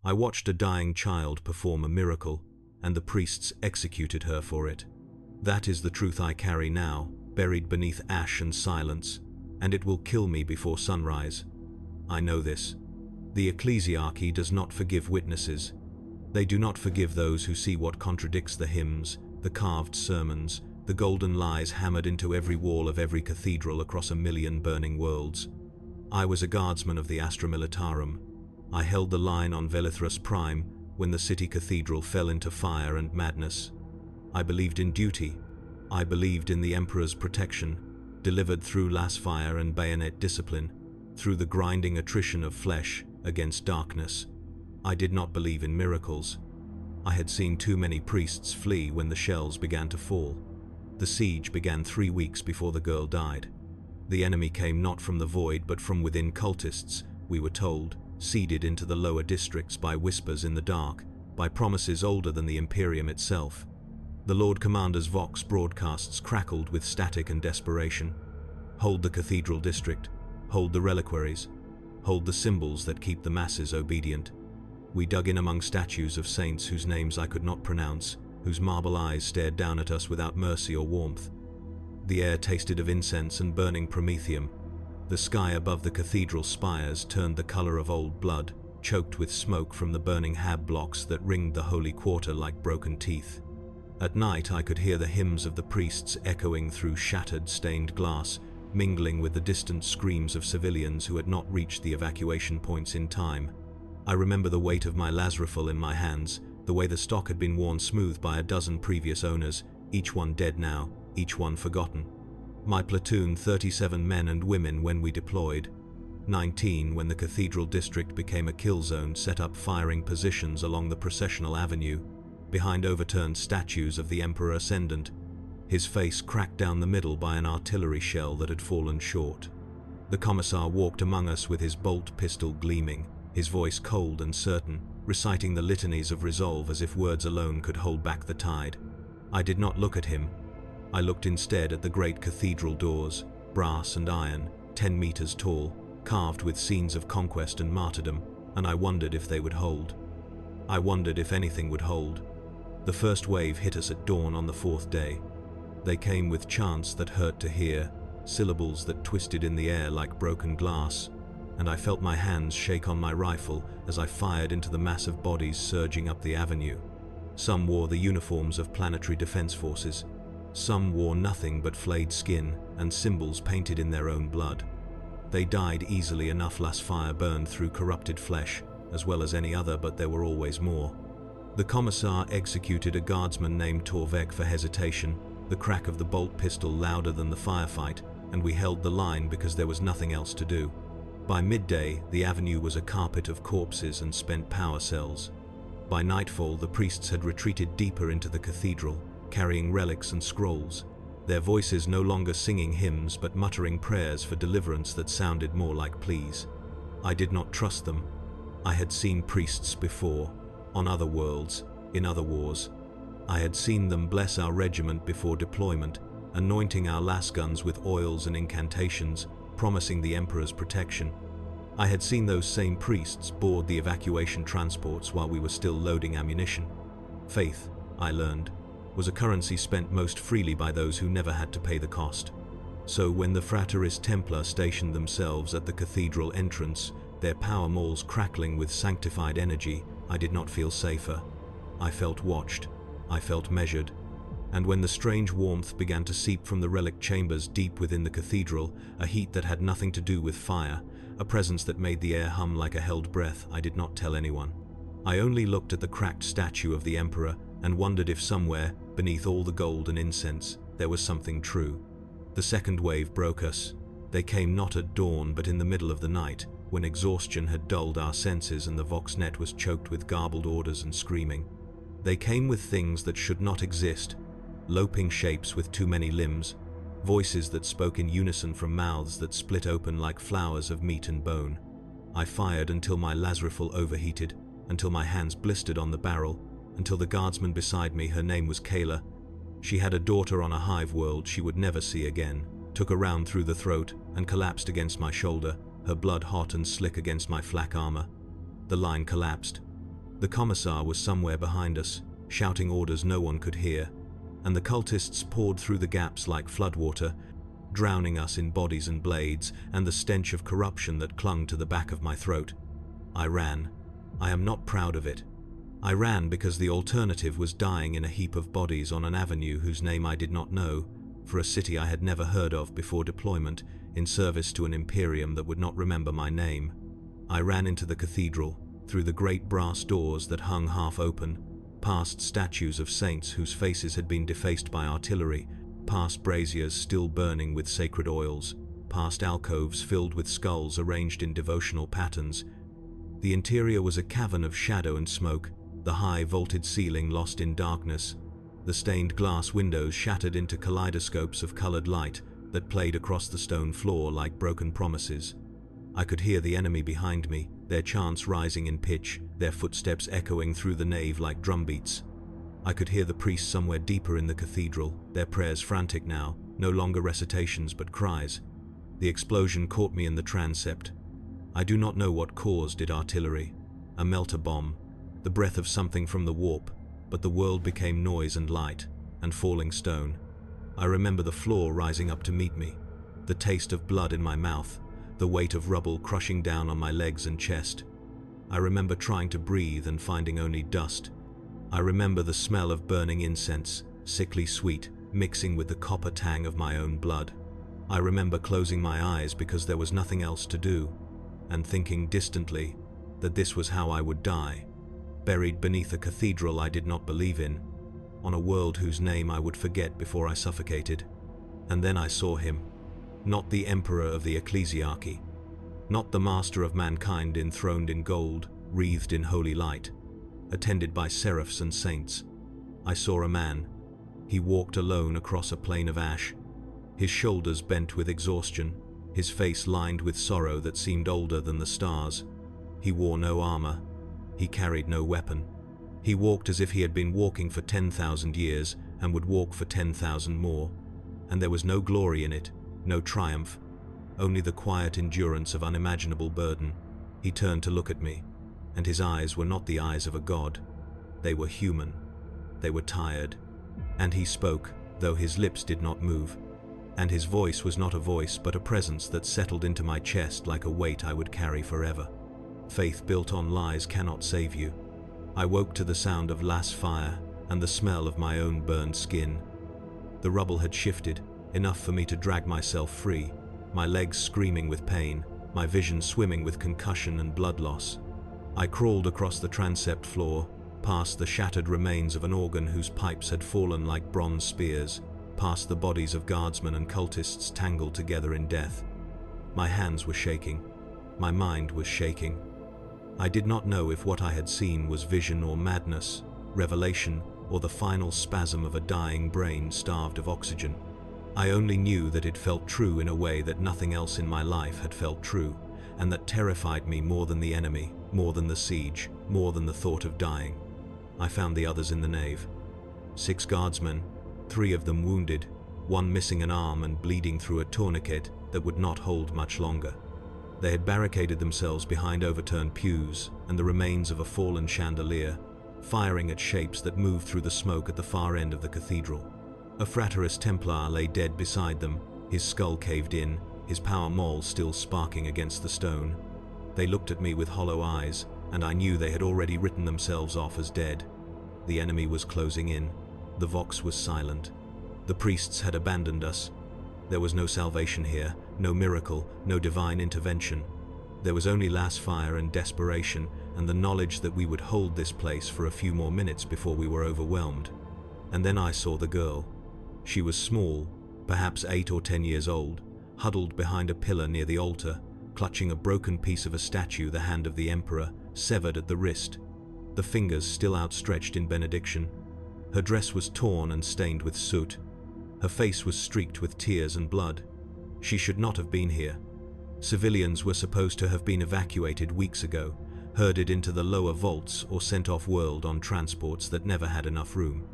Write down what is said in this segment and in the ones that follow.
I watched a dying child perform a miracle, and the priests executed her for it. That is the truth I carry now, buried beneath ash and silence, and it will kill me before sunrise. I know this. The Ecclesiarchy does not forgive witnesses. They do not forgive those who see what contradicts the hymns, the carved sermons, the golden lies hammered into every wall of every cathedral across 1,000,000 burning worlds. I was a guardsman of the Astra Militarum. I held the line on Velithrus Prime when the city cathedral fell into fire and madness. I believed in duty. I believed in the Emperor's protection, delivered through lasfire and bayonet discipline, through the grinding attrition of flesh against darkness. I did not believe in miracles. I had seen too many priests flee when the shells began to fall. The siege began 3 weeks before the girl died. The enemy came not from the void but from within cultists, we were told, seeded into the lower districts by whispers in the dark, by promises older than the Imperium itself. The Lord Commander's Vox broadcasts crackled with static and desperation. Hold the Cathedral district, hold the reliquaries, hold the symbols that keep the masses obedient. We dug in among statues of saints whose names I could not pronounce, whose marble eyes stared down at us without mercy or warmth. The air tasted of incense and burning promethium. The sky above the cathedral spires turned the color of old blood, choked with smoke from the burning hab blocks that ringed the holy quarter like broken teeth. At night I could hear the hymns of the priests echoing through shattered, stained glass, mingling with the distant screams of civilians who had not reached the evacuation points in time. I remember the weight of my Lazariful in my hands, the way the stock had been worn smooth by a dozen previous owners, each one dead now, each one forgotten. My platoon 37 men and women when we deployed, 19 when the Cathedral district became a kill zone, set up firing positions along the processional avenue, behind overturned statues of the Emperor Ascendant, his face cracked down the middle by an artillery shell that had fallen short. The Commissar walked among us with his bolt pistol gleaming, his voice cold and certain, reciting the litanies of resolve as if words alone could hold back the tide. I did not look at him. I looked instead at the great cathedral doors, brass and iron, 10 meters tall, carved with scenes of conquest and martyrdom, and I wondered if they would hold. I wondered if anything would hold. The first wave hit us at dawn on the 4th day. They came with chants that hurt to hear, syllables that twisted in the air like broken glass, and I felt my hands shake on my rifle as I fired into the massive bodies surging up the avenue. Some wore the uniforms of planetary defense forces. Some wore nothing but flayed skin and symbols painted in their own blood. They died easily enough. Last fire burned through corrupted flesh, as well as any other, but there were always more. The Commissar executed a guardsman named Torvek for hesitation, the crack of the bolt pistol louder than the firefight, and we held the line because there was nothing else to do. By midday, the avenue was a carpet of corpses and spent power cells. By nightfall, the priests had retreated deeper into the cathedral, carrying relics and scrolls, their voices no longer singing hymns but muttering prayers for deliverance that sounded more like pleas. I did not trust them. I had seen priests before, on other worlds, in other wars. I had seen them bless our regiment before deployment, anointing our lasguns with oils and incantations, promising the Emperor's protection. I had seen those same priests board the evacuation transports while we were still loading ammunition. Faith, I learned, was a currency spent most freely by those who never had to pay the cost. So when the Frateris Templar stationed themselves at the cathedral entrance, their power mauls crackling with sanctified energy, I did not feel safer. I felt watched. I felt measured. And when the strange warmth began to seep from the relic chambers deep within the cathedral, a heat that had nothing to do with fire, a presence that made the air hum like a held breath, I did not tell anyone. I only looked at the cracked statue of the Emperor and wondered if somewhere, beneath all the gold and incense, there was something true. The second wave broke us. They came not at dawn but in the middle of the night, when exhaustion had dulled our senses and the Voxnet was choked with garbled orders and screaming. They came with things that should not exist, loping shapes with too many limbs, voices that spoke in unison from mouths that split open like flowers of meat and bone. I fired until my Lazariful overheated, until my hands blistered on the barrel, until the guardsman beside me, her name was Kayla. She had a daughter on a hive world she would never see again, took a round through the throat and collapsed against my shoulder, her blood hot and slick against my flak armor. The line collapsed. The commissar was somewhere behind us, shouting orders no one could hear, and the cultists poured through the gaps like floodwater, drowning us in bodies and blades and the stench of corruption that clung to the back of my throat. I ran. I am not proud of it. I ran because the alternative was dying in a heap of bodies on an avenue whose name I did not know, for a city I had never heard of before deployment, in service to an Imperium that would not remember my name. I ran into the cathedral, through the great brass doors that hung half open, past statues of saints whose faces had been defaced by artillery, past braziers still burning with sacred oils, past alcoves filled with skulls arranged in devotional patterns. The interior was a cavern of shadow and smoke, the high vaulted ceiling lost in darkness, the stained glass windows shattered into kaleidoscopes of colored light that played across the stone floor like broken promises. I could hear the enemy behind me, their chants rising in pitch, their footsteps echoing through the nave like drumbeats. I could hear the priests somewhere deeper in the cathedral, their prayers frantic now, no longer recitations but cries. The explosion caught me in the transept. I do not know what caused it: artillery, a melter bomb, the breath of something from the warp, but the world became noise and light, and falling stone. I remember the floor rising up to meet me, the taste of blood in my mouth, the weight of rubble crushing down on my legs and chest. I remember trying to breathe and finding only dust. I remember the smell of burning incense, sickly sweet, mixing with the copper tang of my own blood. I remember closing my eyes because there was nothing else to do, and thinking distantly that this was how I would die, buried beneath a cathedral I did not believe in, on a world whose name I would forget before I suffocated. And then I saw him, not the emperor of the Ecclesiarchy, not the master of mankind enthroned in gold, wreathed in holy light, attended by seraphs and saints. I saw a man. He walked alone across a plain of ash, his shoulders bent with exhaustion, his face lined with sorrow that seemed older than the stars. He wore no armor. He carried no weapon. He walked as if he had been walking for 10,000 years and would walk for 10,000 more. And there was no glory in it, no triumph, only the quiet endurance of unimaginable burden. He turned to look at me, and his eyes were not the eyes of a god. They were human. They were tired. And he spoke, though his lips did not move. And his voice was not a voice, but a presence that settled into my chest like a weight I would carry forever. Faith built on lies cannot save you. I woke to the sound of lass fire and the smell of my own burned skin. The rubble had shifted, enough for me to drag myself free, my legs screaming with pain, my vision swimming with concussion and blood loss. I crawled across the transept floor, past the shattered remains of an organ whose pipes had fallen like bronze spears, past the bodies of guardsmen and cultists tangled together in death. My hands were shaking. My mind was shaking. I did not know if what I had seen was vision or madness, revelation, or the final spasm of a dying brain starved of oxygen. I only knew that it felt true in a way that nothing else in my life had felt true, and that terrified me more than the enemy, more than the siege, more than the thought of dying. I found the others in the nave. 6 guardsmen, 3 of them wounded, 1 missing an arm and bleeding through a tourniquet that would not hold much longer. They had barricaded themselves behind overturned pews and the remains of a fallen chandelier, firing at shapes that moved through the smoke at the far end of the cathedral. A Fraterus Templar lay dead beside them, his skull caved in, his power maul still sparking against the stone. They looked at me with hollow eyes, and I knew they had already written themselves off as dead. The enemy was closing in. The Vox was silent. The priests had abandoned us. There was no salvation here, no miracle, no divine intervention. There was only lass fire and desperation, and the knowledge that we would hold this place for a few more minutes before we were overwhelmed. And then I saw the girl. She was small, perhaps 8 or 10 years old, huddled behind a pillar near the altar, clutching a broken piece of a statue, the hand of the emperor, severed at the wrist, the fingers still outstretched in benediction. Her dress was torn and stained with soot. Her face was streaked with tears and blood. She should not have been here. Civilians were supposed to have been evacuated weeks ago, herded into the lower vaults or sent off-world on transports that never had enough room.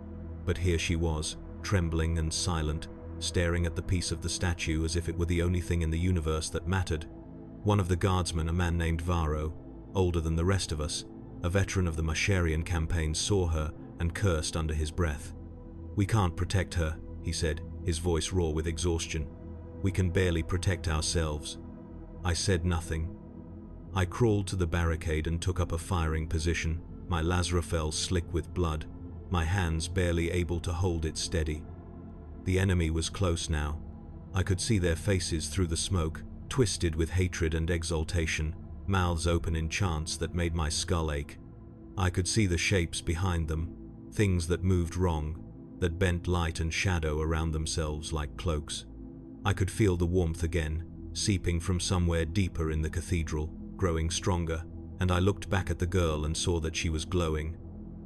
But here she was, trembling and silent, staring at the piece of the statue as if it were the only thing in the universe that mattered. One of the guardsmen, a man named Varro, older than the rest of us, A veteran of the Masharian campaign saw her and cursed under his breath. "We can't protect her," he said, his voice raw with exhaustion. "We can barely protect ourselves." I said nothing. I crawled to the barricade and took up a firing position, my Lazarafel slick with blood, my hands barely able to hold it steady. The enemy was close now. I could see their faces through the smoke, twisted with hatred and exultation, mouths open in chants that made my skull ache. I could see the shapes behind them, things that moved wrong, that bent light and shadow around themselves like cloaks. I could feel the warmth again, seeping from somewhere deeper in the cathedral, growing stronger, and I looked back at the girl and saw that she was glowing,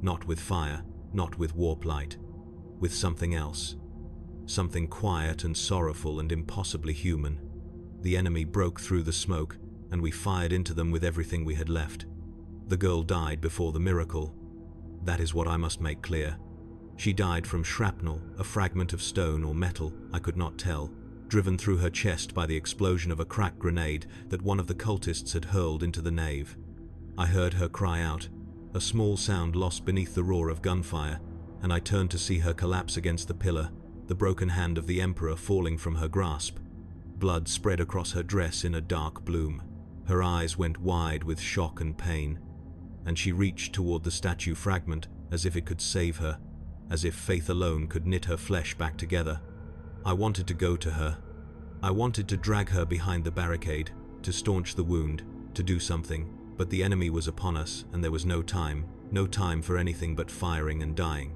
not with fire, not with warp light, with something else. Something quiet and sorrowful and impossibly human. The enemy broke through the smoke, and we fired into them with everything we had left. The girl died before the miracle. That is what I must make clear. She died from shrapnel, a fragment of stone or metal, I could not tell, driven through her chest by the explosion of a cracked grenade that one of the cultists had hurled into the nave. I heard her cry out, a small sound lost beneath the roar of gunfire, and I turned to see her collapse against the pillar, the broken hand of the Emperor falling from her grasp. Blood spread across her dress in a dark bloom. Her eyes went wide with shock and pain, and she reached toward the statue fragment as if it could save her, as if faith alone could knit her flesh back together. I wanted to go to her. I wanted to drag her behind the barricade, to staunch the wound, to do something, but the enemy was upon us and there was no time for anything but firing and dying.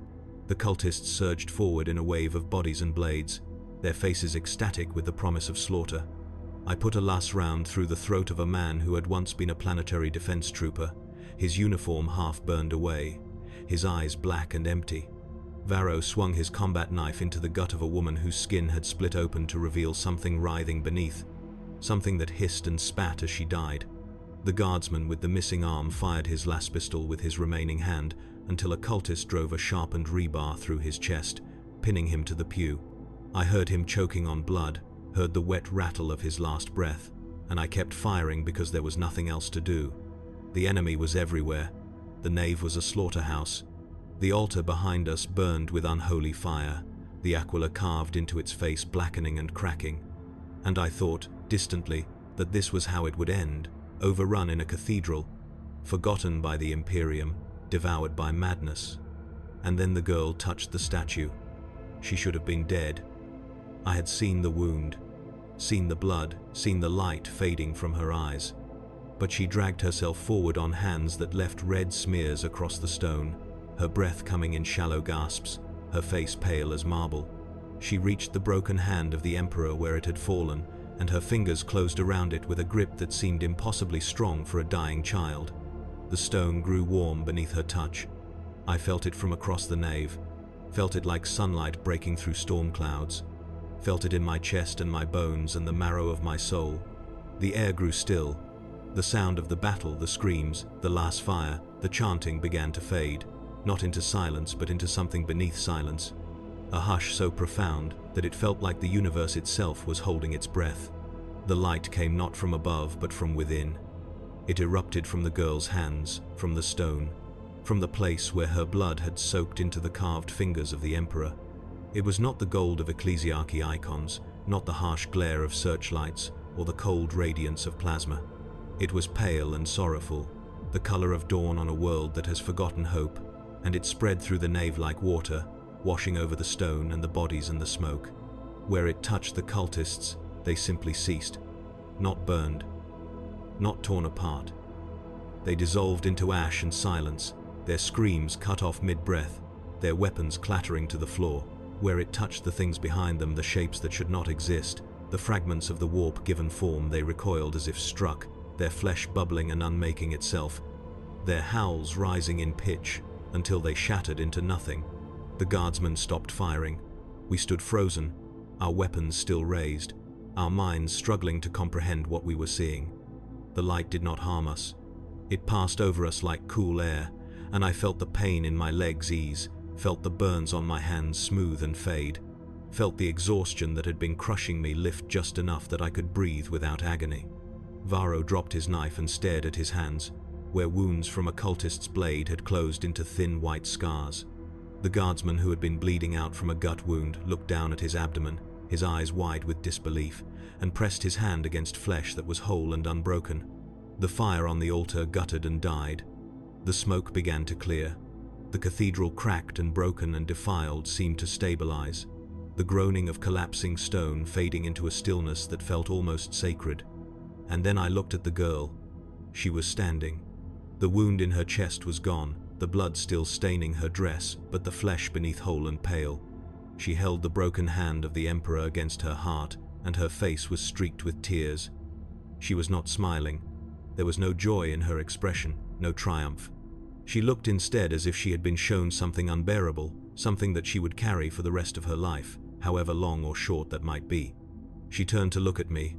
The cultists surged forward in a wave of bodies and blades, their faces ecstatic with the promise of slaughter. I put a last round through the throat of a man who had once been a planetary defense trooper, his uniform half burned away, his eyes black and empty. Varro swung his combat knife into the gut of a woman whose skin had split open to reveal something writhing beneath, something that hissed and spat as she died. The guardsman with the missing arm fired his last pistol with his remaining hand until a cultist drove a sharpened rebar through his chest, pinning him to the pew. I heard him choking on blood, heard the wet rattle of his last breath, and I kept firing because there was nothing else to do. The enemy was everywhere. The nave was a slaughterhouse. The altar behind us burned with unholy fire, the aquila carved into its face blackening and cracking. And I thought, distantly, that this was how it would end, overrun in a cathedral, forgotten by the Imperium, devoured by madness. And then the girl touched the statue. She should have been dead. I had seen the wound, seen the blood, seen the light fading from her eyes. But she dragged herself forward on hands that left red smears across the stone, her breath coming in shallow gasps, her face pale as marble. She reached the broken hand of the Emperor where it had fallen, and her fingers closed around it with a grip that seemed impossibly strong for a dying child. The stone grew warm beneath her touch. I felt it from across the nave, felt it like sunlight breaking through storm clouds, felt it in my chest and my bones and the marrow of my soul. The air grew still. The sound of the battle, the screams, the last fire, the chanting began to fade, not into silence but into something beneath silence, a hush so profound that it felt like the universe itself was holding its breath. The light came not from above but from within. It erupted from the girl's hands, from the stone, from the place where her blood had soaked into the carved fingers of the Emperor. It was not the gold of Ecclesiarchy icons, not the harsh glare of searchlights or the cold radiance of plasma. It was pale and sorrowful, the color of dawn on a world that has forgotten hope, and it spread through the nave like water, washing over the stone and the bodies and the smoke. Where it touched the cultists, they simply ceased, not burned, not torn apart. They dissolved into ash and silence, their screams cut off mid-breath, their weapons clattering to the floor. Where it touched the things behind them, the shapes that should not exist, the fragments of the warp given form, they recoiled as if struck, their flesh bubbling and unmaking itself, their howls rising in pitch until they shattered into nothing. The guardsmen stopped firing. We stood frozen, our weapons still raised, our minds struggling to comprehend what we were seeing. The light did not harm us. It passed over us like cool air, and I felt the pain in my legs ease, felt the burns on my hands smooth and fade, felt the exhaustion that had been crushing me lift just enough that I could breathe without agony. Varro dropped his knife and stared at his hands. where wounds from a cultist's blade had closed into thin white scars. The guardsman, who had been bleeding out from a gut wound, looked down at his abdomen, his eyes wide with disbelief, and pressed his hand against flesh that was whole and unbroken. The fire on the altar guttered and died. The smoke began to clear. The cathedral, cracked and broken and defiled, seemed to stabilize, the groaning of collapsing stone fading into a stillness that felt almost sacred. And then I looked at the girl. She was standing. The wound in her chest was gone, the blood still staining her dress, but the flesh beneath whole and pale. She held the broken hand of the Emperor against her heart, and her face was streaked with tears. She was not smiling. There was no joy in her expression, no triumph. She looked instead as if she had been shown something unbearable, something that she would carry for the rest of her life, however long or short that might be. She turned to look at me,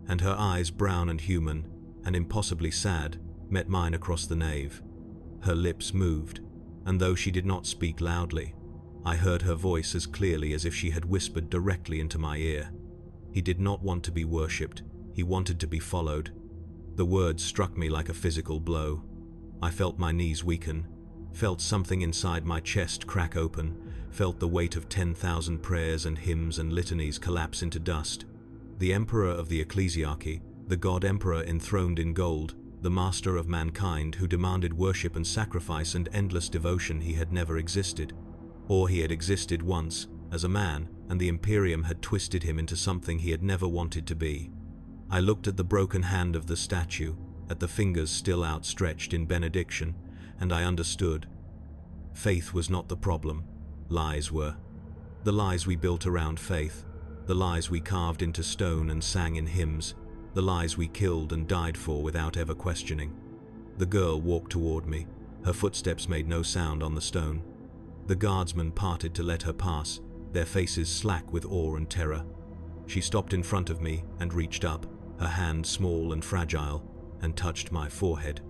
and her eyes, brown and human, and impossibly sad, met mine across the nave. Her lips moved, and though she did not speak loudly, I heard her voice as clearly as if she had whispered directly into my ear. He did not want to be worshipped, he wanted to be followed. The words struck me like a physical blow. I felt my knees weaken, felt something inside my chest crack open, felt the weight of 10,000 prayers and hymns and litanies collapse into dust. The Emperor of the Ecclesiarchy, the God Emperor enthroned in gold, the master of mankind who demanded worship and sacrifice and endless devotion, he had never existed. Or he had existed once, as a man, and the Imperium had twisted him into something he had never wanted to be. I looked at the broken hand of the statue, at the fingers still outstretched in benediction, and I understood. Faith was not the problem, lies were. The lies we built around faith, the lies we carved into stone and sang in hymns, the lies we killed and died for without ever questioning. The girl walked toward me. Her footsteps made no sound on the stone. The guardsmen parted to let her pass, their faces slack with awe and terror. She stopped in front of me and reached up, her hand small and fragile, and touched my forehead.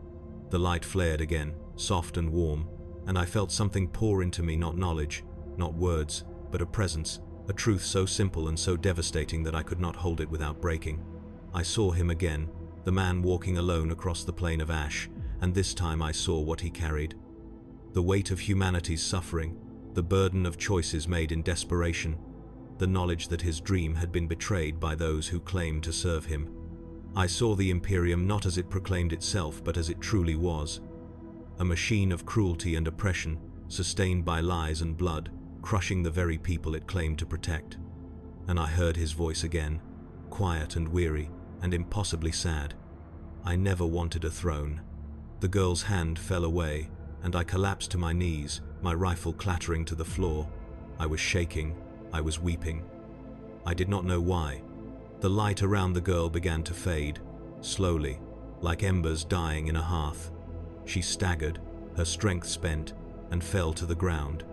The light flared again, soft and warm, and I felt something pour into me, not knowledge, not words, but a presence, a truth so simple and so devastating that I could not hold it without breaking. I saw him again, the man walking alone across the plain of ash, and this time I saw what he carried. The weight of humanity's suffering, the burden of choices made in desperation, the knowledge that his dream had been betrayed by those who claimed to serve him. I saw the Imperium not as it proclaimed itself, but as it truly was. A machine of cruelty and oppression, sustained by lies and blood, crushing the very people it claimed to protect. And I heard his voice again, quiet and weary, and impossibly sad. I never wanted a throne. The girl's hand fell away, and I collapsed to my knees, my rifle clattering to the floor. I was shaking, I was weeping. I did not know why. The light around the girl began to fade, slowly, like embers dying in a hearth. She staggered, her strength spent, and fell to the ground.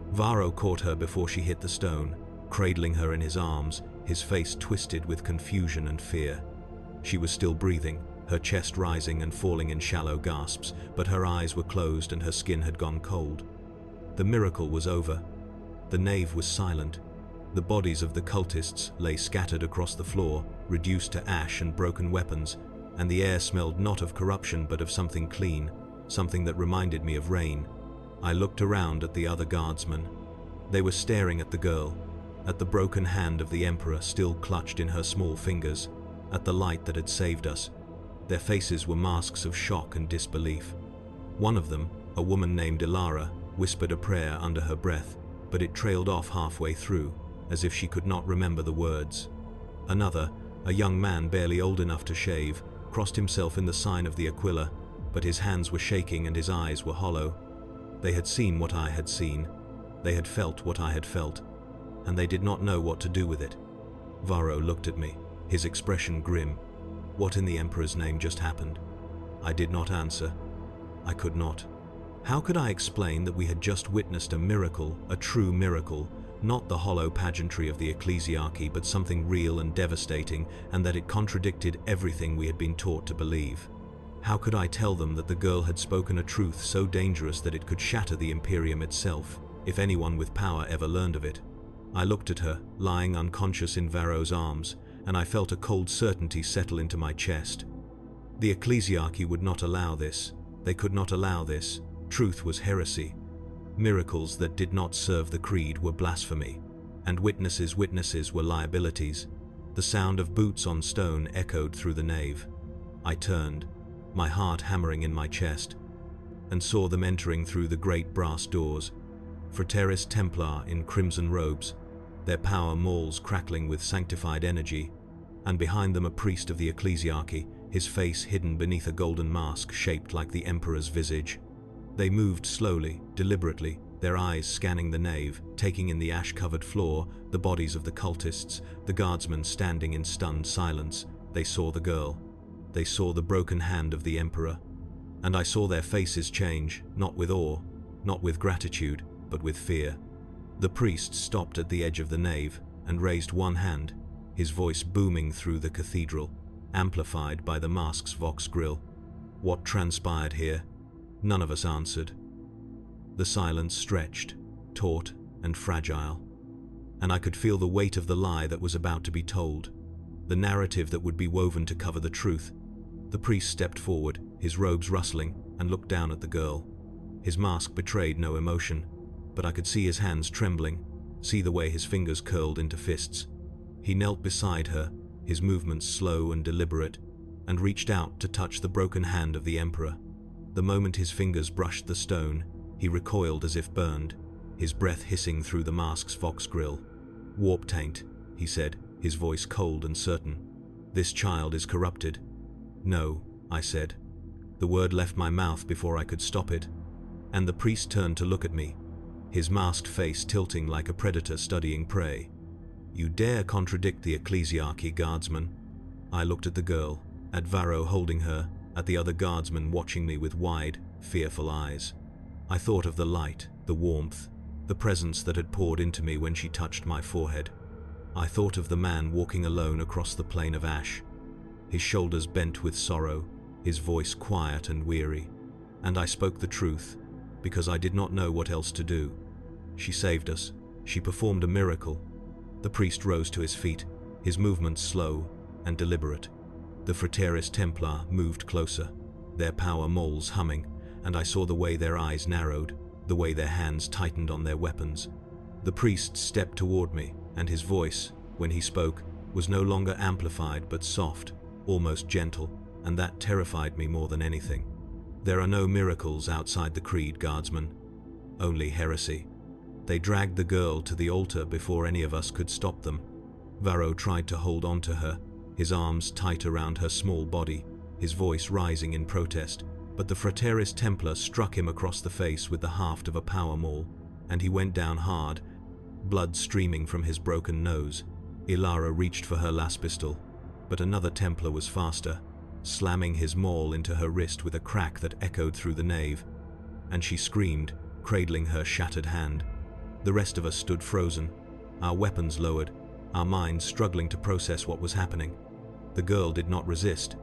Varro caught her before she hit the stone, cradling her in his arms, his face twisted with confusion and fear. She was still breathing, her chest rising and falling in shallow gasps, but her eyes were closed and her skin had gone cold. The miracle was over. The nave was silent. The bodies of the cultists lay scattered across the floor, reduced to ash and broken weapons, and the air smelled not of corruption but of something clean, something that reminded me of rain. I looked around at the other guardsmen. They were staring at the girl, at the broken hand of the Emperor still clutched in her small fingers, at the light that had saved us. Their faces were masks of shock and disbelief. One of them, a woman named Ilara, whispered a prayer under her breath, but it trailed off halfway through, as if she could not remember the words. Another, a young man barely old enough to shave, crossed himself in the sign of the Aquila, but his hands were shaking and his eyes were hollow. They had seen what I had seen. They had felt what I had felt, and they did not know what to do with it. Varro looked at me, his expression grim. What in the Emperor's name just happened? I did not answer. I could not. How could I explain that we had just witnessed a miracle, a true miracle, not the hollow pageantry of the Ecclesiarchy, but something real and devastating, and that it contradicted everything we had been taught to believe? How could I tell them that the girl had spoken a truth so dangerous that it could shatter the Imperium itself, if anyone with power ever learned of it? I looked at her, lying unconscious in Varro's arms, and I felt a cold certainty settle into my chest. The Ecclesiarchy would not allow this. They could not allow this. Truth was heresy. Miracles that did not serve the creed were blasphemy, and witnesses were liabilities. The sound of boots on stone echoed through the nave. I turned, my heart hammering in my chest, and saw them entering through the great brass doors. Frateris Templar in crimson robes, their power mauls crackling with sanctified energy, and behind them a priest of the Ecclesiarchy, his face hidden beneath a golden mask shaped like the Emperor's visage. They moved slowly, deliberately, their eyes scanning the nave, taking in the ash-covered floor, the bodies of the cultists, the guardsmen standing in stunned silence. They saw the girl. They saw the broken hand of the Emperor. And I saw their faces change, not with awe, not with gratitude, but with fear. The priest stopped at the edge of the nave and raised one hand, his voice booming through the cathedral, amplified by the mask's vox grill. What transpired here? None of us answered. The silence stretched, taut and fragile, and I could feel the weight of the lie that was about to be told, the narrative that would be woven to cover the truth. The priest stepped forward, his robes rustling, and looked down at the girl. His mask betrayed no emotion, but I could see his hands trembling, see the way his fingers curled into fists. He knelt beside her, his movements slow and deliberate, and reached out to touch the broken hand of the Emperor. The moment his fingers brushed the stone, he recoiled as if burned, his breath hissing through the mask's vox grill. "Warp taint," he said, his voice cold and certain. "This child is corrupted." "No," I said. The word left my mouth before I could stop it, and the priest turned to look at me, his masked face tilting like a predator studying prey. "You dare contradict the Ecclesiarchy, Guardsman?" I looked at the girl, at Varro holding her, at the other guardsmen watching me with wide, fearful eyes. I thought of the light, the warmth, the presence that had poured into me when she touched my forehead. I thought of the man walking alone across the plain of ash, his shoulders bent with sorrow, his voice quiet and weary. And I spoke the truth, because I did not know what else to do. She saved us. She performed a miracle. The priest rose to his feet, his movements slow and deliberate. The Frateris Templar moved closer, their power mauls humming, and I saw the way their eyes narrowed, the way their hands tightened on their weapons. The priest stepped toward me, and his voice, when he spoke, was no longer amplified but soft, almost gentle, and that terrified me more than anything. "There are no miracles outside the creed, Guardsman. Only heresy." They dragged the girl to the altar before any of us could stop them. Varro tried to hold on to her, his arms tight around her small body, his voice rising in protest, but the Frateris Templar struck him across the face with the haft of a power maul, and he went down hard, blood streaming from his broken nose. Ilara reached for her las pistol, but another Templar was faster, slamming his maul into her wrist with a crack that echoed through the nave, and she screamed, cradling her shattered hand. The rest of us stood frozen, our weapons lowered, our minds struggling to process what was happening. The girl did not resist.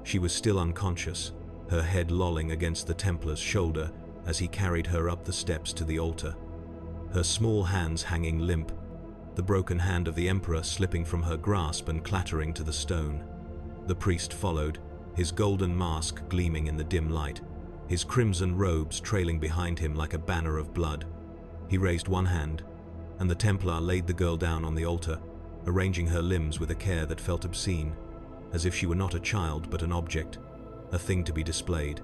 She was still unconscious, her head lolling against the Templar's shoulder as he carried her up the steps to the altar, her small hands hanging limp, the broken hand of the Emperor slipping from her grasp and clattering to the stone. The priest followed, his golden mask gleaming in the dim light, his crimson robes trailing behind him like a banner of blood. He raised one hand, and the Templar laid the girl down on the altar, arranging her limbs with a care that felt obscene, as if she were not a child but an object, a thing to be displayed.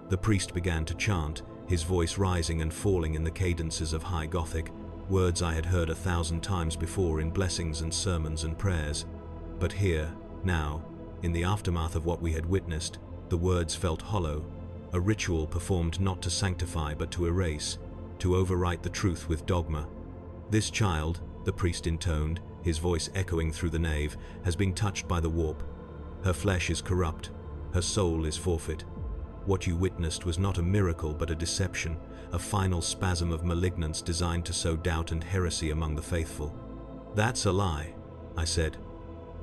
The priest began to chant, his voice rising and falling in the cadences of High Gothic, words I had heard 1,000 times before in blessings and sermons and prayers. But here, now, in the aftermath of what we had witnessed, the words felt hollow, a ritual performed not to sanctify but to erase, to overwrite the truth with dogma. "This child," the priest intoned, his voice echoing through the nave, "has been touched by the warp. Her flesh is corrupt, her soul is forfeit. What you witnessed was not a miracle but a deception, a final spasm of malignance designed to sow doubt and heresy among the faithful." "That's a lie," I said.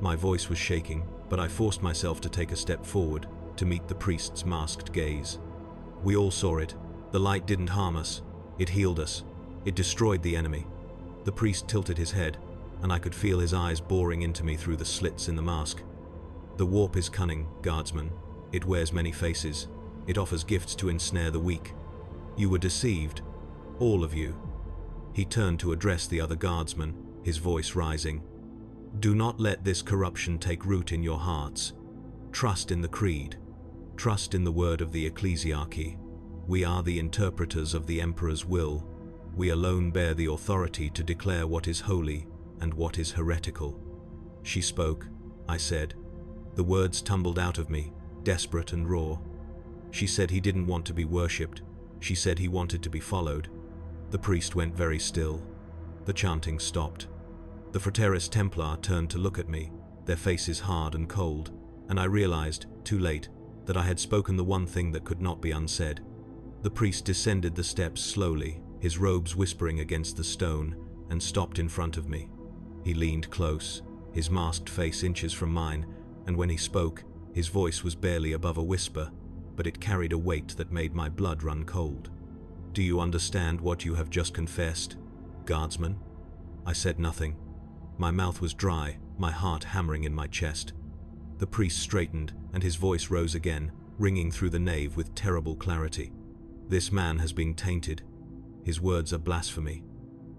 My voice was shaking, but I forced myself to take a step forward, to meet the priest's masked gaze. "We all saw it. The light didn't harm us. It healed us. It destroyed the enemy." The priest tilted his head, and I could feel his eyes boring into me through the slits in the mask. "The warp is cunning, Guardsman. It wears many faces. It offers gifts to ensnare the weak. You were deceived, all of you." He turned to address the other guardsmen, his voice rising. "Do not let this corruption take root in your hearts. Trust in the creed. Trust in the word of the Ecclesiarchy. We are the interpreters of the Emperor's will. We alone bear the authority to declare what is holy and what is heretical." "She spoke," I said. The words tumbled out of me, desperate and raw. "She said he didn't want to be worshipped. She said he wanted to be followed." The priest went very still. The chanting stopped. The Frateris Templar turned to look at me, their faces hard and cold, and I realized, too late, that I had spoken the one thing that could not be unsaid. The priest descended the steps slowly, his robes whispering against the stone, and stopped in front of me. He leaned close, his masked face inches from mine, and when he spoke, his voice was barely above a whisper, but it carried a weight that made my blood run cold. "Do you understand what you have just confessed, Guardsman?" I said nothing. My mouth was dry, my heart hammering in my chest. The priest straightened, and his voice rose again, ringing through the nave with terrible clarity. "This man has been tainted. His words are blasphemy.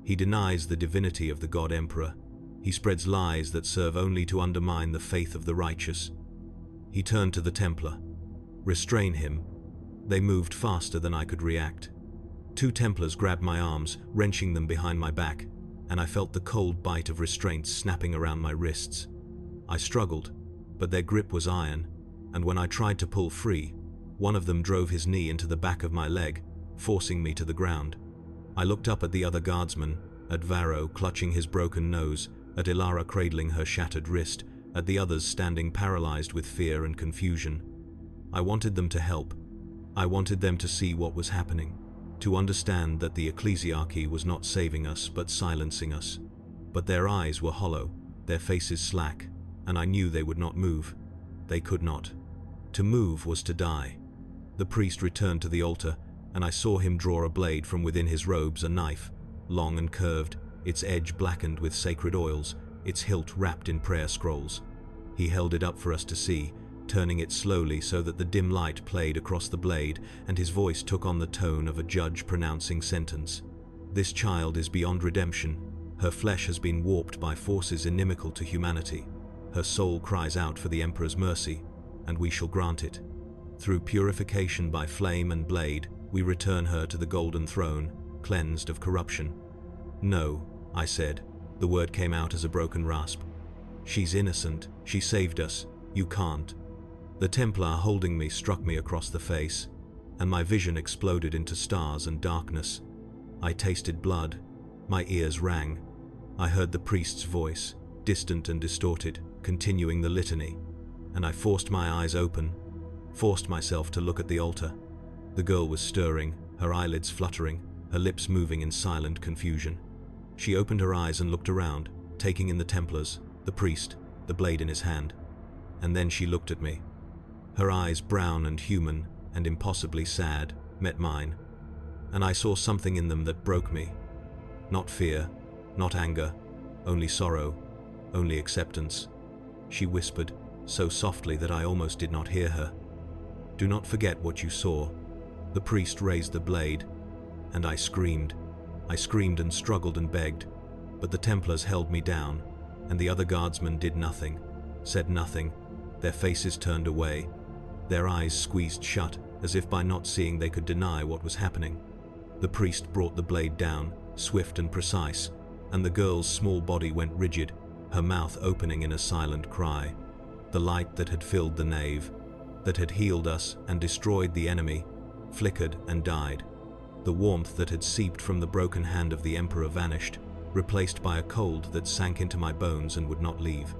He denies the divinity of the God Emperor. He spreads lies that serve only to undermine the faith of the righteous." He turned to the Templar. "Restrain him." They moved faster than I could react. 2 Templars grabbed my arms, wrenching them behind my back, and I felt the cold bite of restraint snapping around my wrists. I struggled, but their grip was iron, and when I tried to pull free, one of them drove his knee into the back of my leg, forcing me to the ground. I looked up at the other guardsman, at Varro clutching his broken nose, at Ilara cradling her shattered wrist, at the others standing paralyzed with fear and confusion. I wanted them to help. I wanted them to see what was happening, to understand that the Ecclesiarchy was not saving us but silencing us. But their eyes were hollow, their faces slack, and I knew they would not move. They could not. To move was to die. The priest returned to the altar, and I saw him draw a blade from within his robes, a knife, long and curved, its edge blackened with sacred oils, its hilt wrapped in prayer scrolls. He held it up for us to see, turning it slowly so that the dim light played across the blade, and his voice took on the tone of a judge pronouncing sentence. "This child is beyond redemption. Her flesh has been warped by forces inimical to humanity. Her soul cries out for the Emperor's mercy, and we shall grant it. Through purification by flame and blade, we return her to the golden throne, cleansed of corruption." "No," I said. The word came out as a broken rasp. "She's innocent. She saved us. You can't." The Templar holding me struck me across the face, and my vision exploded into stars and darkness. I tasted blood. My ears rang. I heard the priest's voice, distant and distorted, continuing the litany, and I forced my eyes open, forced myself to look at the altar. The girl was stirring, her eyelids fluttering, her lips moving in silent confusion. She opened her eyes and looked around, taking in the Templars, the priest, the blade in his hand. And then she looked at me. Her eyes, brown and human and impossibly sad, met mine, and I saw something in them that broke me. Not fear, not anger, only sorrow, only acceptance. She whispered, so softly that I almost did not hear her. "Do not forget what you saw." The priest raised the blade, and I screamed. I screamed and struggled and begged, but the Templars held me down, and the other guardsmen did nothing, said nothing. Their faces turned away, their eyes squeezed shut, as if by not seeing they could deny what was happening. The priest brought the blade down, swift and precise, and the girl's small body went rigid, her mouth opening in a silent cry. The light that had filled the nave, that had healed us and destroyed the enemy, flickered and died. The warmth that had seeped from the broken hand of the Emperor vanished, replaced by a cold that sank into my bones and would not leave.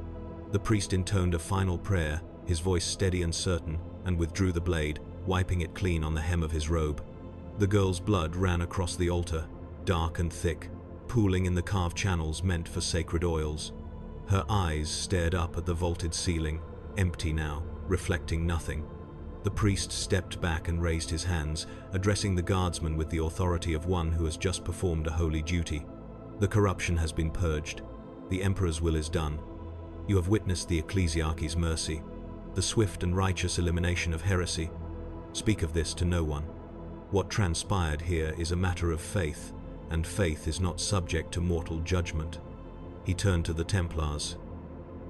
The priest intoned a final prayer, his voice steady and certain, and withdrew the blade, wiping it clean on the hem of his robe. The girl's blood ran across the altar, dark and thick, pooling in the carved channels meant for sacred oils. Her eyes stared up at the vaulted ceiling, empty now, reflecting nothing. The priest stepped back and raised his hands, addressing the guardsman with the authority of one who has just performed a holy duty. "The corruption has been purged. The Emperor's will is done. You have witnessed the Ecclesiarchy's mercy, the swift and righteous elimination of heresy. Speak of this to no one. What transpired here is a matter of faith, and faith is not subject to mortal judgment." He turned to the Templars.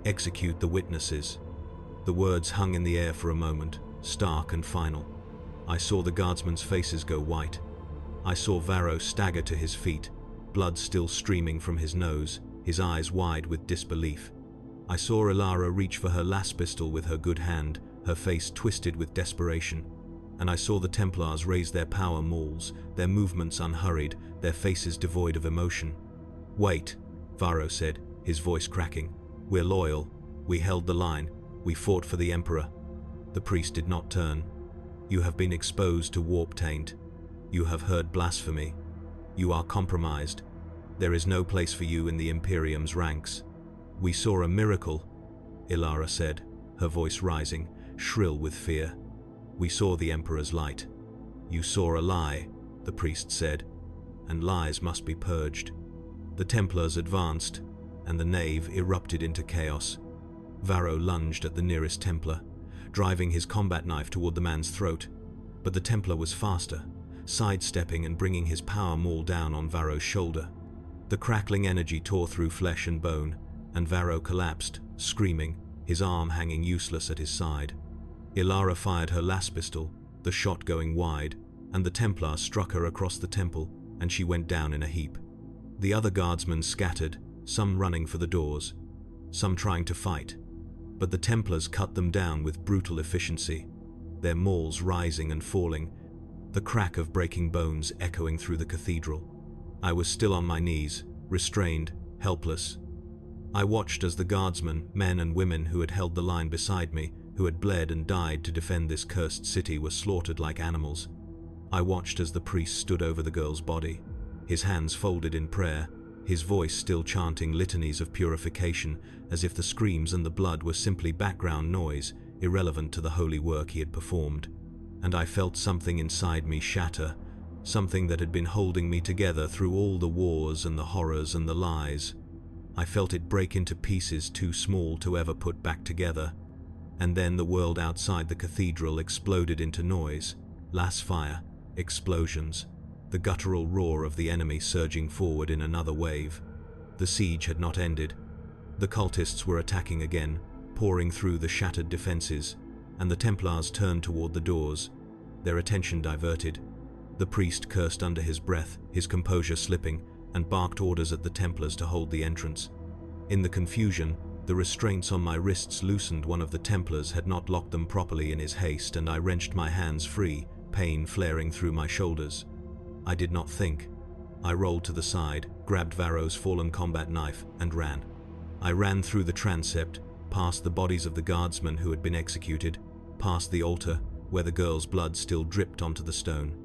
"Execute the witnesses." The words hung in the air for a moment, stark and final. I saw the guardsmen's faces go white. I saw Varro stagger to his feet, blood still streaming from his nose, his eyes wide with disbelief. I saw Ilara reach for her las pistol with her good hand, her face twisted with desperation. And I saw the Templars raise their power mauls, their movements unhurried, their faces devoid of emotion. "Wait," Varro said, his voice cracking. "We're loyal. We held the line. We fought for the Emperor." The priest did not turn. "You have been exposed to warp taint. You have heard blasphemy. You are compromised. There is no place for you in the Imperium's ranks." "We saw a miracle," Ilara said, her voice rising, shrill with fear. "We saw the Emperor's light." "You saw a lie," the priest said, "and lies must be purged." The Templars advanced, and the nave erupted into chaos. Varro lunged at the nearest Templar, driving his combat knife toward the man's throat, but the Templar was faster, sidestepping and bringing his power maul down on Varro's shoulder. The crackling energy tore through flesh and bone, and Varro collapsed, screaming, his arm hanging useless at his side. Ilara fired her las pistol, the shot going wide, and the Templar struck her across the temple, and she went down in a heap. The other guardsmen scattered, some running for the doors, some trying to fight, but the Templars cut them down with brutal efficiency, their mauls rising and falling, the crack of breaking bones echoing through the cathedral. I was still on my knees, restrained, helpless. I watched as the guardsmen, men and women who had held the line beside me, who had bled and died to defend this cursed city, were slaughtered like animals. I watched as the priest stood over the girl's body, his hands folded in prayer, his voice still chanting litanies of purification, as if the screams and the blood were simply background noise, irrelevant to the holy work he had performed. And I felt something inside me shatter, something that had been holding me together through all the wars and the horrors and the lies. I felt it break into pieces too small to ever put back together. And then the world outside the cathedral exploded into noise, las fire, explosions, the guttural roar of the enemy surging forward in another wave. The siege had not ended. The cultists were attacking again, pouring through the shattered defenses, and the Templars turned toward the doors, their attention diverted. The priest cursed under his breath, his composure slipping, and barked orders at the Templars to hold the entrance. In the confusion, the restraints on my wrists loosened. One of the Templars had not locked them properly in his haste, and I wrenched my hands free, pain flaring through my shoulders. I did not think. I rolled to the side, grabbed Varro's fallen combat knife, and ran. I ran through the transept, past the bodies of the guardsmen who had been executed, past the altar, where the girl's blood still dripped onto the stone.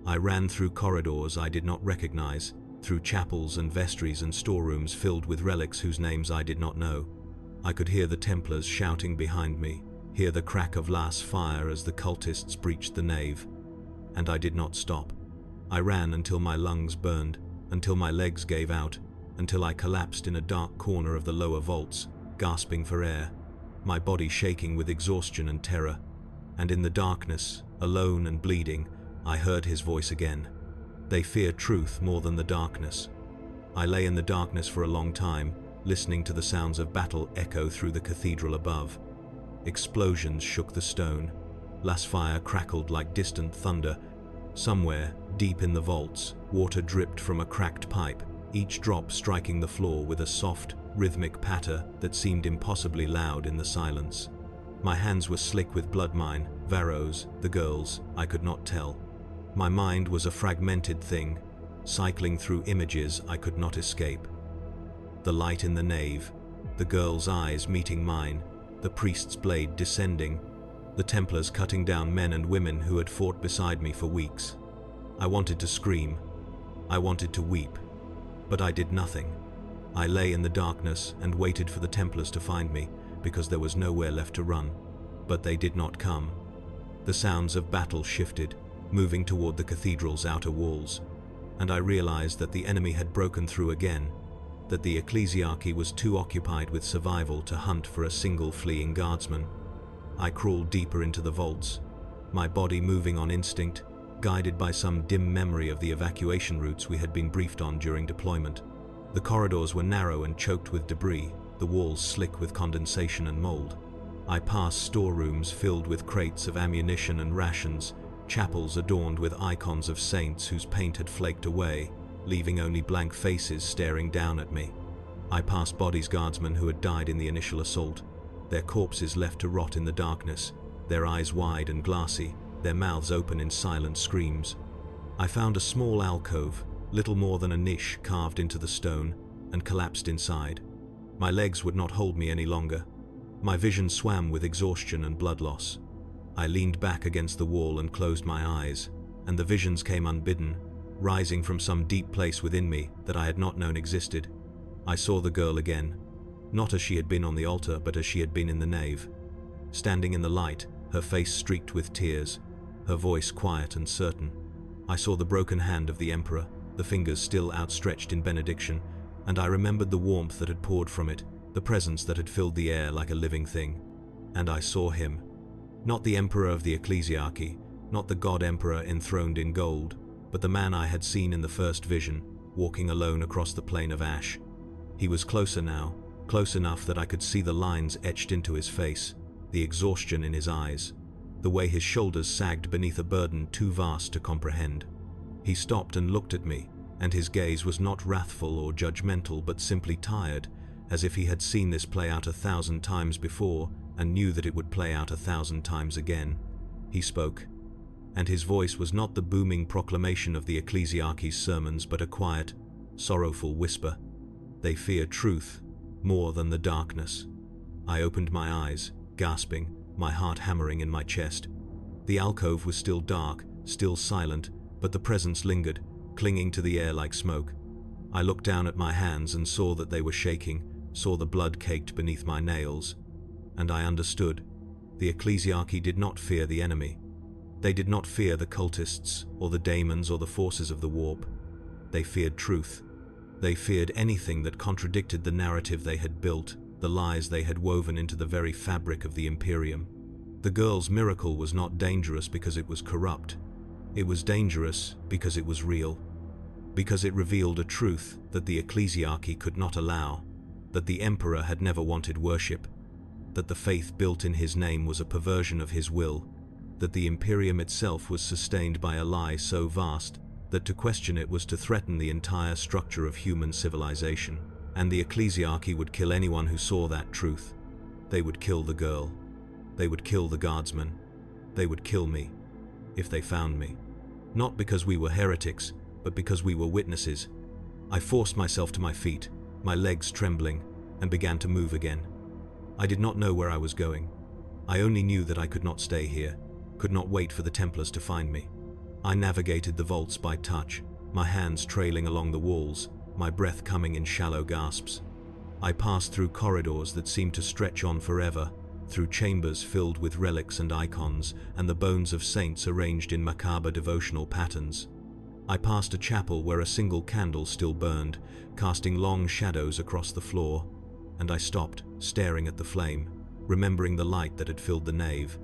I ran through corridors I did not recognize, through chapels and vestries and storerooms filled with relics whose names I did not know. I could hear the Templars shouting behind me, hear the crack of las fire as the cultists breached the nave. And I did not stop. I ran until my lungs burned, until my legs gave out, until I collapsed in a dark corner of the lower vaults, gasping for air, my body shaking with exhaustion and terror. And in the darkness, alone and bleeding, I heard his voice again. They fear truth more than the darkness. I lay in the darkness for a long time, listening to the sounds of battle echo through the cathedral above. Explosions shook the stone. Las fire crackled like distant thunder. Somewhere, deep in the vaults, water dripped from a cracked pipe, each drop striking the floor with a soft, rhythmic patter that seemed impossibly loud in the silence. My hands were slick with blood. Mine, Varro's, the girl's, I could not tell. My mind was a fragmented thing, cycling through images I could not escape. The light in the nave, the girl's eyes meeting mine, the priest's blade descending, the Templars cutting down men and women who had fought beside me for weeks. I wanted to scream. I wanted to weep. But I did nothing. I lay in the darkness and waited for the Templars to find me, because there was nowhere left to run. But they did not come. The sounds of battle shifted, moving toward the cathedral's outer walls, and I realized that the enemy had broken through again, that the Ecclesiarchy was too occupied with survival to hunt for a single fleeing guardsman. I crawled deeper into the vaults, my body moving on instinct, guided by some dim memory of the evacuation routes we had been briefed on during deployment. The corridors were narrow and choked with debris, the walls slick with condensation and mold. I passed storerooms filled with crates of ammunition and rations, chapels adorned with icons of saints whose paint had flaked away, leaving only blank faces staring down at me. I passed bodies guardsmen who had died in the initial assault, their corpses left to rot in the darkness, their eyes wide and glassy, their mouths open in silent screams. I found a small alcove, little more than a niche carved into the stone, and collapsed inside. My legs would not hold me any longer. My vision swam with exhaustion and blood loss. I leaned back against the wall and closed my eyes, and the visions came unbidden, rising from some deep place within me that I had not known existed. I saw the girl again, not as she had been on the altar, but as she had been in the nave. Standing in the light, her face streaked with tears, her voice quiet and certain. I saw the broken hand of the Emperor, the fingers still outstretched in benediction, and I remembered the warmth that had poured from it, the presence that had filled the air like a living thing. And I saw him. Not the Emperor of the Ecclesiarchy, not the God Emperor enthroned in gold, but the man I had seen in the first vision, walking alone across the plain of ash. He was closer now, close enough that I could see the lines etched into his face, the exhaustion in his eyes, the way his shoulders sagged beneath a burden too vast to comprehend. He stopped and looked at me, and his gaze was not wrathful or judgmental, but simply tired, as if he had seen this play out 1,000 times before and knew that it would play out 1,000 times again. He spoke, and his voice was not the booming proclamation of the Ecclesiarchy's sermons, but a quiet, sorrowful whisper. They fear truth more than the darkness. I opened my eyes, gasping, my heart hammering in my chest. The alcove was still dark, still silent, but the presence lingered, clinging to the air like smoke. I looked down at my hands and saw that they were shaking, saw the blood caked beneath my nails. And I understood. The Ecclesiarchy did not fear the enemy. They did not fear the cultists, or the daemons, or the forces of the warp. They feared truth. They feared anything that contradicted the narrative they had built, the lies they had woven into the very fabric of the Imperium. The girl's miracle was not dangerous because it was corrupt. It was dangerous because it was real. Because it revealed a truth that the Ecclesiarchy could not allow, that the Emperor had never wanted worship, that the faith built in his name was a perversion of his will, that the Imperium itself was sustained by a lie so vast that to question it was to threaten the entire structure of human civilization, and the Ecclesiarchy would kill anyone who saw that truth. They would kill the girl. They would kill the Guardsman. They would kill me, if they found me. Not because we were heretics, but because we were witnesses. I forced myself to my feet, my legs trembling, and began to move again. I did not know where I was going. I only knew that I could not stay here, could not wait for the Templars to find me. I navigated the vaults by touch, my hands trailing along the walls, my breath coming in shallow gasps. I passed through corridors that seemed to stretch on forever, through chambers filled with relics and icons, and the bones of saints arranged in macabre devotional patterns. I passed a chapel where a single candle still burned, casting long shadows across the floor, and I stopped, staring at the flame, remembering the light that had filled the nave.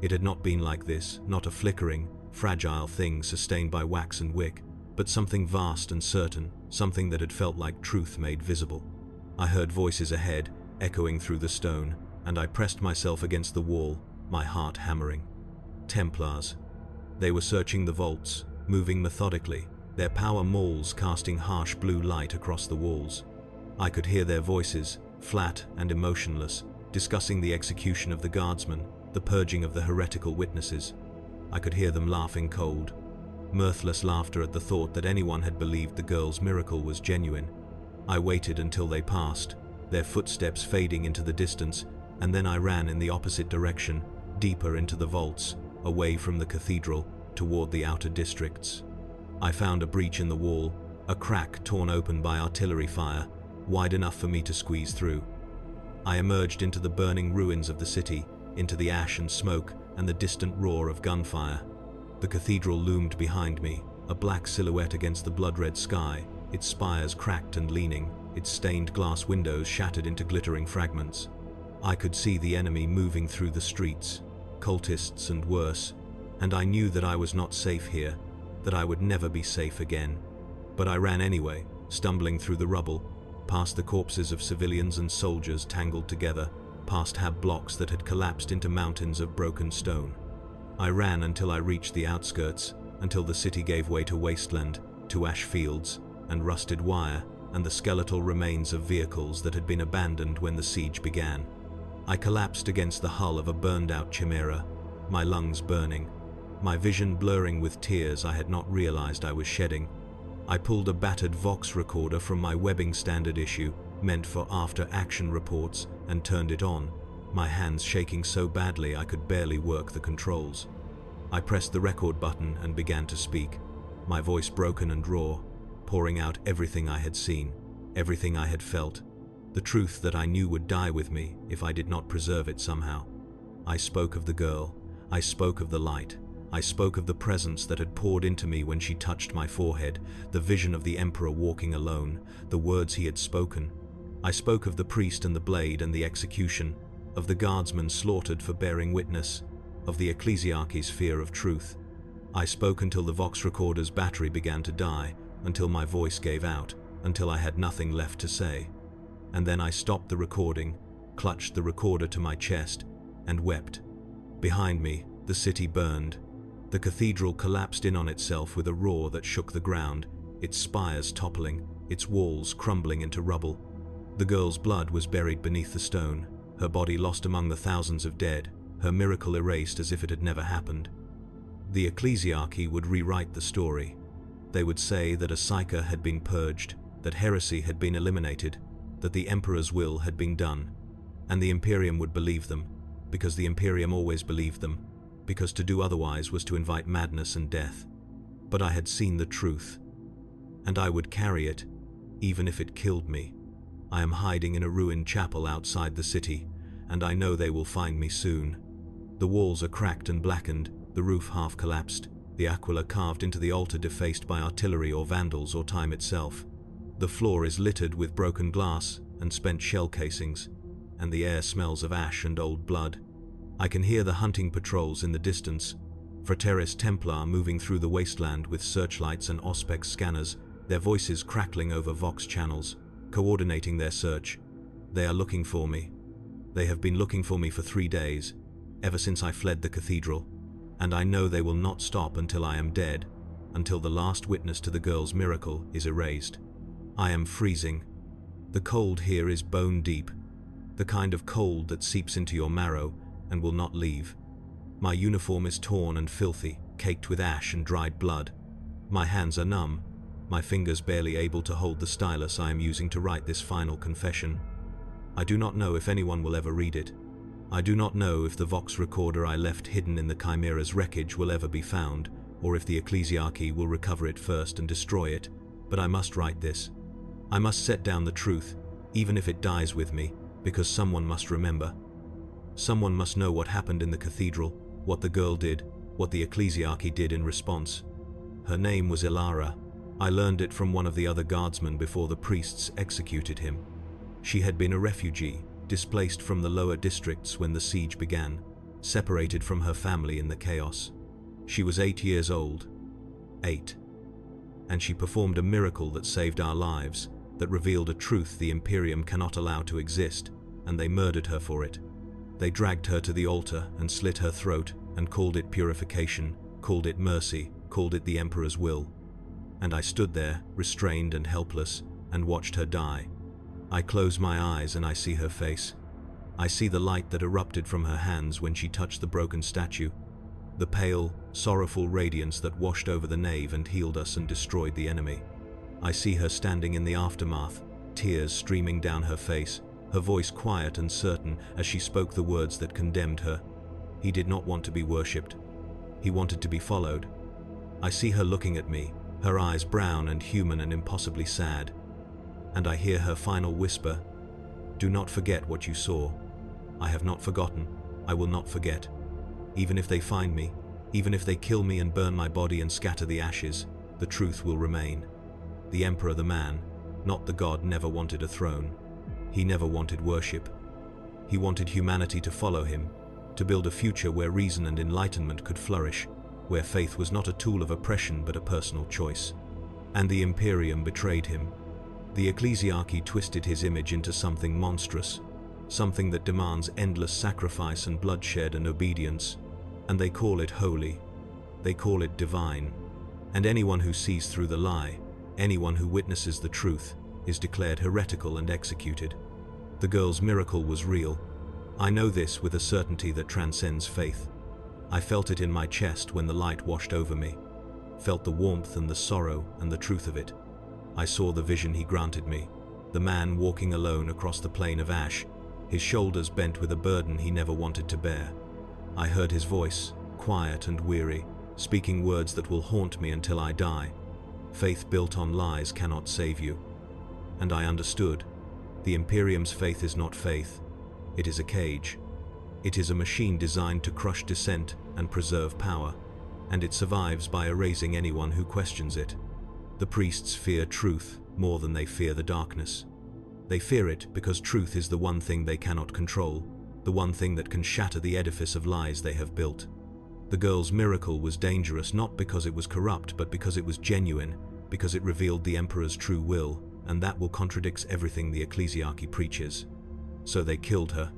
It had not been like this, not a flickering, fragile thing sustained by wax and wick, but something vast and certain, something that had felt like truth made visible. I heard voices ahead, echoing through the stone, and I pressed myself against the wall, my heart hammering. Templars. They were searching the vaults, moving methodically, their power mauls casting harsh blue light across the walls. I could hear their voices, flat and emotionless, discussing the execution of the Guardsman, the purging of the heretical witnesses. I could hear them laughing cold, mirthless laughter at the thought that anyone had believed the girl's miracle was genuine. I waited until they passed, their footsteps fading into the distance, and then I ran in the opposite direction, deeper into the vaults, away from the cathedral, toward the outer districts. I found a breach in the wall, a crack torn open by artillery fire, wide enough for me to squeeze through. I emerged into the burning ruins of the city, into the ash and smoke and the distant roar of gunfire. The cathedral loomed behind me, a black silhouette against the blood-red sky, its spires cracked and leaning, its stained glass windows shattered into glittering fragments. I could see the enemy moving through the streets, cultists and worse, and I knew that I was not safe here, that I would never be safe again. But I ran anyway, stumbling through the rubble, past the corpses of civilians and soldiers tangled together, past hab blocks that had collapsed into mountains of broken stone. I ran until I reached the outskirts, until the city gave way to wasteland, to ash fields, and rusted wire, and the skeletal remains of vehicles that had been abandoned when the siege began. I collapsed against the hull of a burned-out chimera, my lungs burning, my vision blurring with tears I had not realized I was shedding. I pulled a battered Vox recorder from my webbing standard issue, meant for after-action reports, and turned it on, my hands shaking so badly I could barely work the controls. I pressed the record button and began to speak, my voice broken and raw, pouring out everything I had seen, everything I had felt, the truth that I knew would die with me if I did not preserve it somehow. I spoke of the girl, I spoke of the light, I spoke of the presence that had poured into me when she touched my forehead, the vision of the Emperor walking alone, the words he had spoken. I spoke of the priest and the blade and the execution, of the Guardsman slaughtered for bearing witness, of the Ecclesiarchy's fear of truth. I spoke until the Vox recorder's battery began to die, until my voice gave out, until I had nothing left to say. And then I stopped the recording, clutched the recorder to my chest, and wept. Behind me, the city burned. The cathedral collapsed in on itself with a roar that shook the ground, its spires toppling, its walls crumbling into rubble. The girl's blood was buried beneath the stone, her body lost among the thousands of dead, her miracle erased as if it had never happened. The Ecclesiarchy would rewrite the story. They would say that a psyker had been purged, that heresy had been eliminated, that the Emperor's will had been done, and the Imperium would believe them, because the Imperium always believed them, because to do otherwise was to invite madness and death. But I had seen the truth, and I would carry it, even if it killed me. I am hiding in a ruined chapel outside the city, and I know they will find me soon. The walls are cracked and blackened, the roof half collapsed, the aquila carved into the altar defaced by artillery or vandals or time itself. The floor is littered with broken glass and spent shell casings, and the air smells of ash and old blood. I can hear the hunting patrols in the distance, Fraternis Templar moving through the wasteland with searchlights and Auspex scanners, their voices crackling over Vox channels, coordinating their search. They are looking for me. They have been looking for me for 3 days, ever since I fled the cathedral, and I know they will not stop until I am dead, until the last witness to the girl's miracle is erased. I am freezing. The cold here is bone deep, the kind of cold that seeps into your marrow and will not leave. My uniform is torn and filthy, caked with ash and dried blood. My hands are numb, my fingers barely able to hold the stylus I am using to write this final confession. I do not know if anyone will ever read it. I do not know if the Vox recorder I left hidden in the Chimera's wreckage will ever be found, or if the Ecclesiarchy will recover it first and destroy it, but I must write this. I must set down the truth, even if it dies with me, because someone must remember. Someone must know what happened in the cathedral, what the girl did, what the Ecclesiarchy did in response. Her name was Ilara. I learned it from one of the other guardsmen before the priests executed him. She had been a refugee, displaced from the lower districts when the siege began, separated from her family in the chaos. She was 8 years old. 8. And she performed a miracle that saved our lives, that revealed a truth the Imperium cannot allow to exist, and they murdered her for it. They dragged her to the altar and slit her throat and called it purification, called it mercy, called it the Emperor's will. And I stood there, restrained and helpless, and watched her die. I close my eyes and I see her face. I see the light that erupted from her hands when she touched the broken statue, the pale, sorrowful radiance that washed over the nave and healed us and destroyed the enemy. I see her standing in the aftermath, tears streaming down her face, her voice quiet and certain as she spoke the words that condemned her. He did not want to be worshipped. He wanted to be followed. I see her looking at me, her eyes brown and human and impossibly sad. And I hear her final whisper, "Do not forget what you saw." I have not forgotten. I will not forget. Even if they find me, even if they kill me and burn my body and scatter the ashes, the truth will remain. The Emperor, the man, not the god, never wanted a throne. He never wanted worship. He wanted humanity to follow him, to build a future where reason and enlightenment could flourish. where faith was not a tool of oppression but a personal choice. And the Imperium betrayed him. The Ecclesiarchy twisted his image into something monstrous, something that demands endless sacrifice and bloodshed and obedience, and they call it holy. They call it divine. And anyone who sees through the lie, anyone who witnesses the truth, is declared heretical and executed. The girl's miracle was real. I know this with a certainty that transcends faith. I felt it in my chest when the light washed over me, felt the warmth and the sorrow and the truth of it. I saw the vision he granted me, the man walking alone across the plain of ash, his shoulders bent with a burden he never wanted to bear. I heard his voice, quiet and weary, speaking words that will haunt me until I die. Faith built on lies cannot save you. And I understood. The Imperium's faith is not faith. It is a cage. It is a machine designed to crush dissent and preserve power, and it survives by erasing anyone who questions it. The priests fear truth more than they fear the darkness. They fear it because truth is the one thing they cannot control, the one thing that can shatter the edifice of lies they have built. The girl's miracle was dangerous not because it was corrupt, but because it was genuine, because it revealed the Emperor's true will, and that will contradicts everything the Ecclesiarchy preaches. So they killed her.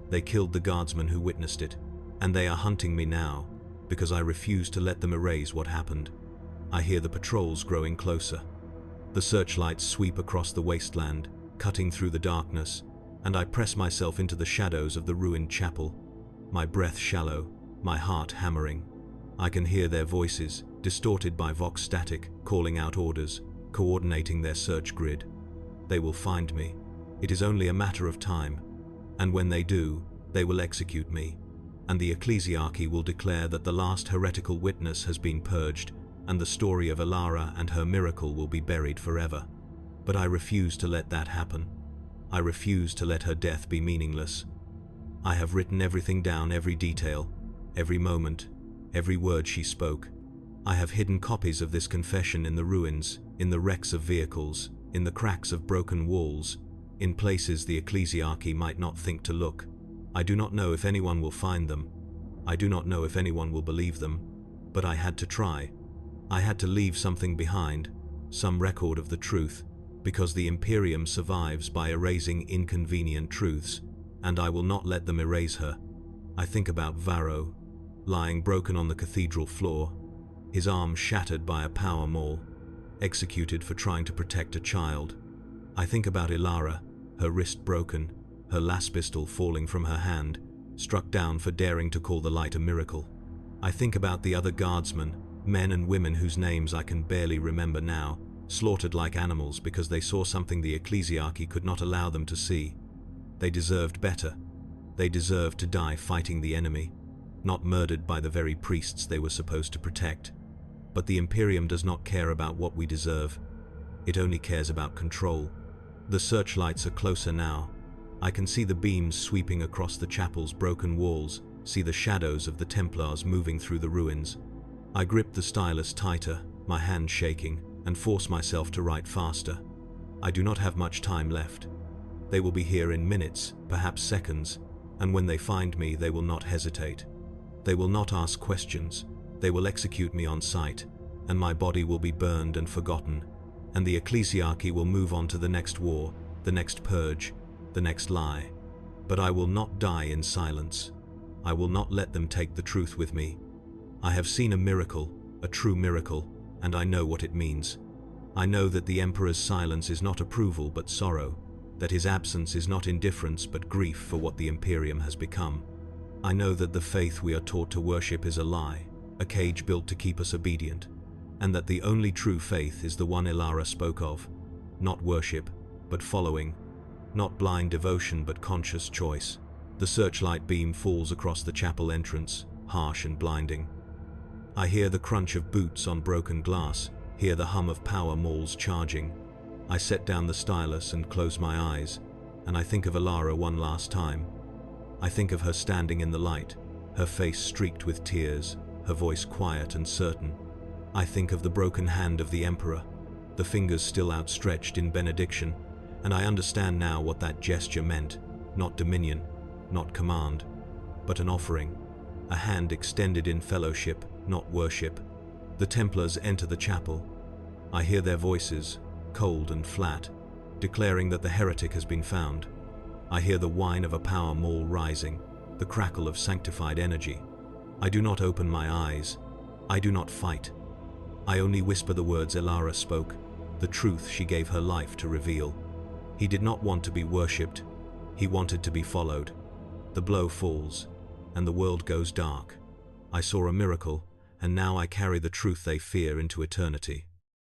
They killed the Guardsman who witnessed it, and they are hunting me now, because I refuse to let them erase what happened. I hear the patrols growing closer. The searchlights sweep across the wasteland, cutting through the darkness, and I press myself into the shadows of the ruined chapel, my breath shallow, my heart hammering. I can hear their voices, distorted by vox static, calling out orders, coordinating their search grid. They will find me. It is only a matter of time. And when they do, they will execute me. And the Ecclesiarchy will declare that the last heretical witness has been purged, and the story of Alara and her miracle will be buried forever. But I refuse to let that happen. I refuse to let her death be meaningless. I have written everything down, every detail, every moment, every word she spoke. I have hidden copies of this confession in the ruins, in the wrecks of vehicles, in the cracks of broken walls, in places the Ecclesiarchy might not think to look. I do not know if anyone will find them. I do not know if anyone will believe them. But I had to try. I had to leave something behind, some record of the truth, because the Imperium survives by erasing inconvenient truths, and I will not let them erase her. I think about Varro, lying broken on the cathedral floor, his arm shattered by a power maul, executed for trying to protect a child. I think about Alara, her wrist broken, her las pistol falling from her hand, struck down for daring to call the light a miracle. I think about the other guardsmen, men and women whose names I can barely remember now, slaughtered like animals because they saw something the Ecclesiarchy could not allow them to see. They deserved better. They deserved to die fighting the enemy, not murdered by the very priests they were supposed to protect. But the Imperium does not care about what we deserve. It only cares about control. The searchlights are closer now. I can see the beams sweeping across the chapel's broken walls, see the shadows of the Templars moving through the ruins. I grip the stylus tighter, my hand shaking, and force myself to write faster. I do not have much time left. They will be here in minutes, perhaps seconds, and when they find me, they will not hesitate. They will not ask questions. They will execute me on sight, and my body will be burned and forgotten, and the Ecclesiarchy will move on to the next war, the next purge, the next lie. But I will not die in silence. I will not let them take the truth with me. I have seen a miracle, a true miracle, and I know what it means. I know that the Emperor's silence is not approval but sorrow, that his absence is not indifference but grief for what the Imperium has become. I know that the faith we are taught to worship is a lie, a cage built to keep us obedient, and that the only true faith is the one Alara spoke of, not worship, but following, not blind devotion but conscious choice. The searchlight beam falls across the chapel entrance, harsh and blinding. I hear the crunch of boots on broken glass, hear the hum of power mauls charging. I set down the stylus and close my eyes, and I think of Alara one last time. I think of her standing in the light, her face streaked with tears, her voice quiet and certain. I think of the broken hand of the Emperor, the fingers still outstretched in benediction, and I understand now what that gesture meant, not dominion, not command, but an offering, a hand extended in fellowship, not worship. The Templars enter the chapel. I hear their voices, cold and flat, declaring that the heretic has been found. I hear the whine of a power maul rising, the crackle of sanctified energy. I do not open my eyes. I do not fight. I only whisper the words Elara spoke, the truth she gave her life to reveal. He did not want to be worshipped. He wanted to be followed. The blow falls, and the world goes dark. I saw a miracle, and now I carry the truth they fear into eternity.